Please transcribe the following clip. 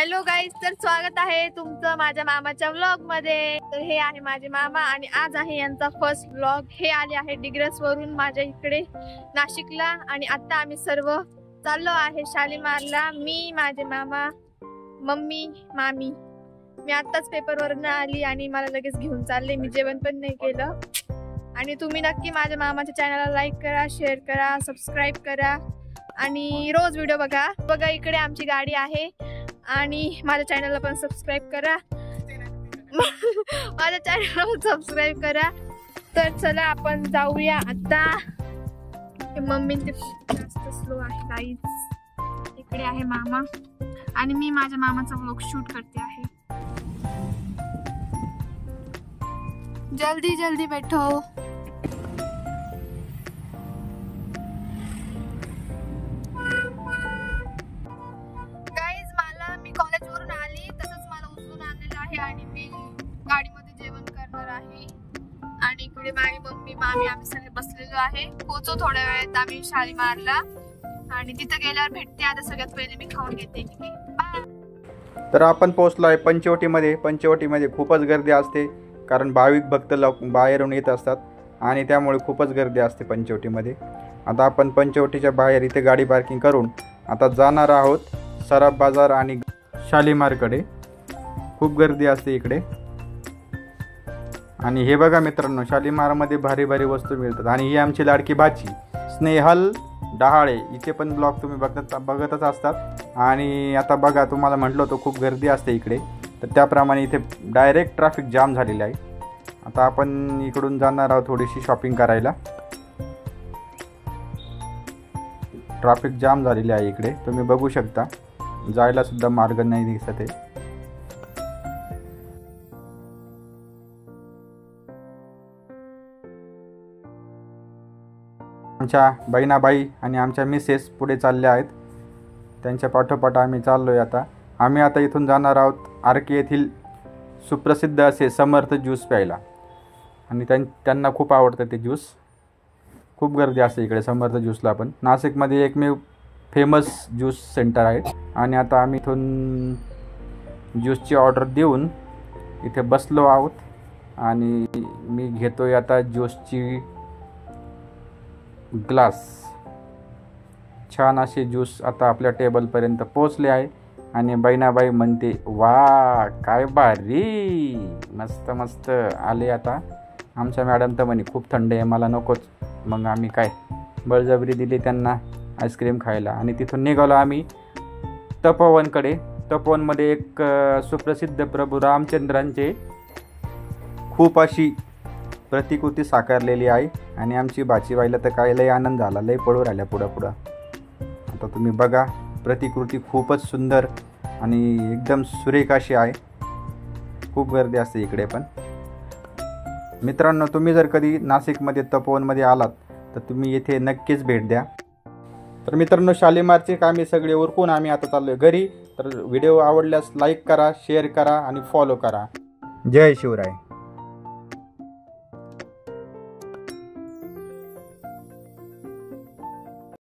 Hello guys, तर स्वागत आहे तुमचं माझ्या मामाच्या व्लॉग मध्ये। तर हे आहे माझे मामा आणि आज आहे यांचा फर्स्ट व्लॉग। हे आले आहे डिग्रस वरून माझ्या इकडे नाशिकला आणि आता आम्ही सर्व चाललो आहे शालीमारला। मी, माझे मामा, मम्मी, मामी। मी आताच पेपर वरून आली आणि मला लगेच घेऊन चालले। मी जेवण पण नाही केलं। आणि तुम्ही नक्की माझ्या मामाच्या चॅनलला लाईक करा, शेअर करा, सबस्क्राईब करा आणि रोज व्हिडिओ बघा। इकडे आमची गाडी आहे आणि माझ्या चॅनलला पण सबस्क्राईब करा। माझ्या चॅनलला पण सबस्क्राईब करा। तर चला आपण जाऊया आता। मम्मी ते जास्त स्लो आहे गाईज। इकडे आहे मामा आणि मी माझ्या मामाचा व्लॉग शूट करते आहे। जल्दी जल्दी बैठो। आणि मी गाडीमध्ये जेवण करणार आहे आणि इकडे माझी मम्मी, मामी आम्ही सगळे बसलेलो आहे। पोहोचू थोड्या वेळात आम्ही शालीमारला आणि तिथे गेल्यावर भेटते। आता सगळ्यात पहिले मी खाऊन घेते। तर आपण पोहोचलो आहे पंचवटीमध्ये। पंचवटीमध्ये खूपच गर्दी असते कारण भाविक भक्त बाहेरून येत असतात आणि त्यामुळे खूपच गर्दी असते पंचवटीमध्ये। आता आपण पंचवटीच्या बाहेर इथे गाडी पार्किंग करून आता जाणार आहोत सराफ बाजार आणि शालीमारकडे। खूप गर्दी असते इकडे। आणि हे बघा मित्रांनो, शालीमारमध्ये भारी भारी वस्तू मिळतात। आणि ही आमची लाडकी भाची स्नेहल डहाळे, इथे पण ब्लॉग तुम्ही बघतच असतात। आणि आता बघा, तुम्हाला म्हटलं होतं खूप गर्दी असते इकडे, तर त्याप्रमाणे इथे डायरेक्ट ट्रॅफिक जाम झालेलं आहे। आता आपण इकडून जाणार आहोत थोडीशी शॉपिंग करायला। ट्रॅफिक जाम झालेली आहे इकडे, तुम्ही बघू शकता। जायला सुद्धा मार्ग नाही दिसत आहे। आमच्या बहिणाबाई आणि आमच्या मिसेस पुढे चालल्या आहेत, त्यांच्या पाठोपाठ आम्ही चाललो आहे। आता आम्ही इथून जाणार आहोत आरके येथील सुप्रसिद्ध असे समर्थ ज्यूस प्यायला। आणि त्यांना खूप आवडतं ते ज्यूस। खूप गर्दी असते इकडे समर्थ ज्यूसला पण। नाशिकमध्ये एकमेव फेमस ज्यूस सेंटर आहे। आणि आता आम्ही इथून ज्यूसची ऑर्डर देऊन इथे बसलो आहोत आणि मी घेतोय आता ज्यूसची ग्लास। छान असे ज्यूस आता आपल्या टेबलपर्यंत पोहोचले आहे आणि बहिणाबाई म्हणते, वा काय भारी, मस्त मस्त आले। आता आमच्या मॅडम तर म्हणे खूप थंड आहे, मला नकोच। मग आम्ही काय बळजबरी दिली त्यांना आईस्क्रीम खायला। आणि तिथून निघालो आम्ही तपोवनकडे। तपोवनमध्ये एक सुप्रसिद्ध प्रभू रामचंद्रांचे खूप अशी प्रतिकृती साकारलेली आहे। आणि आमची भाचीबाईला तर काय लय आनंद झाला, लय पळू राहिल्या पुढं। आता तुम्ही बघा, प्रतिकृती खूपच सुंदर आणि एकदम सुरेख अशी आहे। खूप गर्दी असते इकडे पण। मित्रांनो, तुम्ही जर कधी नाशिकमध्ये तपोवनमध्ये आलात तर तुम्ही येथे नक्कीच भेट द्या। तर मित्रांनो, शालीमारचे कामे सगळे उरकून आम्ही आता चाललोय घरी। तर व्हिडिओ आवडल्यास लाईक करा, शेअर करा आणि फॉलो करा। जय शिवराय।